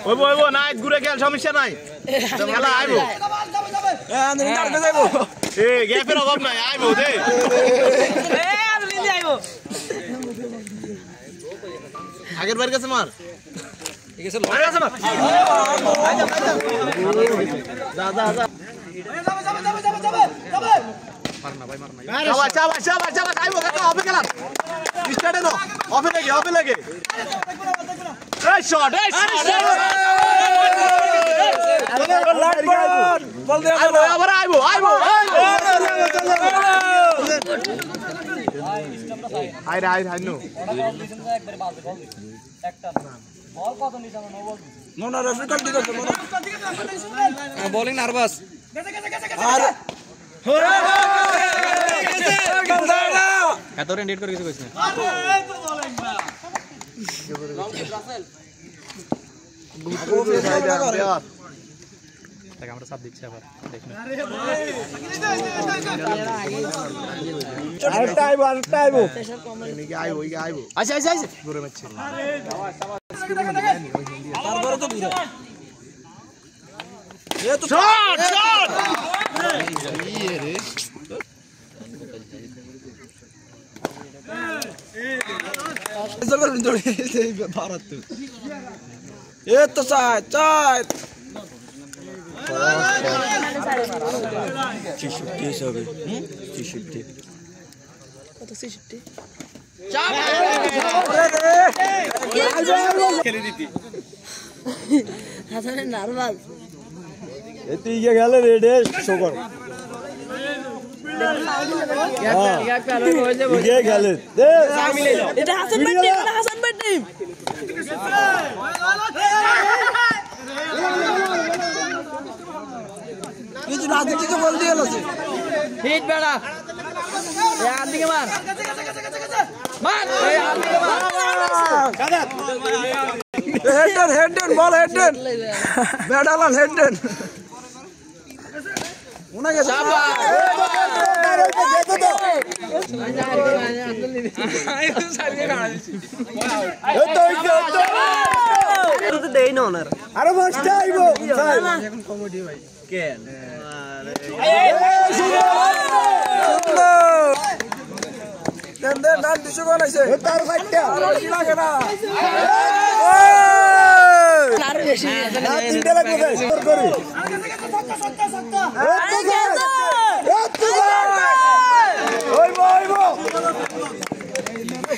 ওইবো ওইবো নাই ঘুরে খেল সমস্যা নাই খেলা আইবো আমি টার্গেট যাইবো গ্যাপের অভাব নাই আইবো দে আমি নিয়ে আইবো আগের বার কাছে মার ঠিক আছে মার কাছে মার যা যা যা যাবে মারনা ভাই মারনা চাবা আইবো কাকা অফে গেলাম স্টার্টে নো অফে লাগে এই শট বল দে আবার আইবো আই নো একবারে বাল দে একটা বল কত নিছে নো না রেফারি কল দিছে বোলিং নার্ভাস আর এত রেন ডেট করে কিছু কইছ না এই তো বোলিং না আমরা সব দিচ্ছি আবার দেখুন আরেকটা আইবো এদিকে আইবো আচ্ছা দূরে মারছে তারপরে তো দূরে এ তো শট এই রে জলর দৌড়ে ভারত এ তো চাই 60 হবে 60 কত 60 চাপ খেলে দিতি হাসানের নার্ভাস এতে গিয়ে গেল রেডে শো কর এটা হাসান ভাই টিম কিছু না দিতে তো বল দিয়ে গেছে হিট বেড়া এই আর দিকে মার এই আর দিকে মার কাদাত হেড বল হেড বেড়ালাল হেড উনাকে চাপা দেখো তো আইতো সাইডে কাটা দিছি এই তো দেই না ওনার আরে মাস্টার আইবো এখন কমেডি ভাই কেন দেন দিছো কোন আছে তার ফাইটটা লাগে না আরে বেশি না তিনটা লাগবে স্কোর করি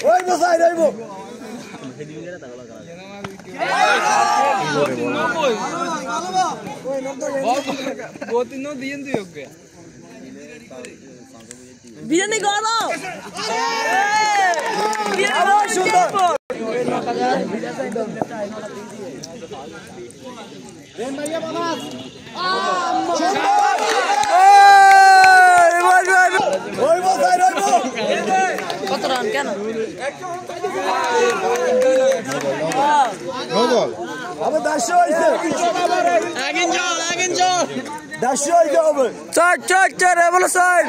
ওইবো সাইড ওইবো বিরিয়ানি করো কত রান কেন আবার 10 হইছে আগেন যাও 10 হইছে হবে চট রেভলিউশন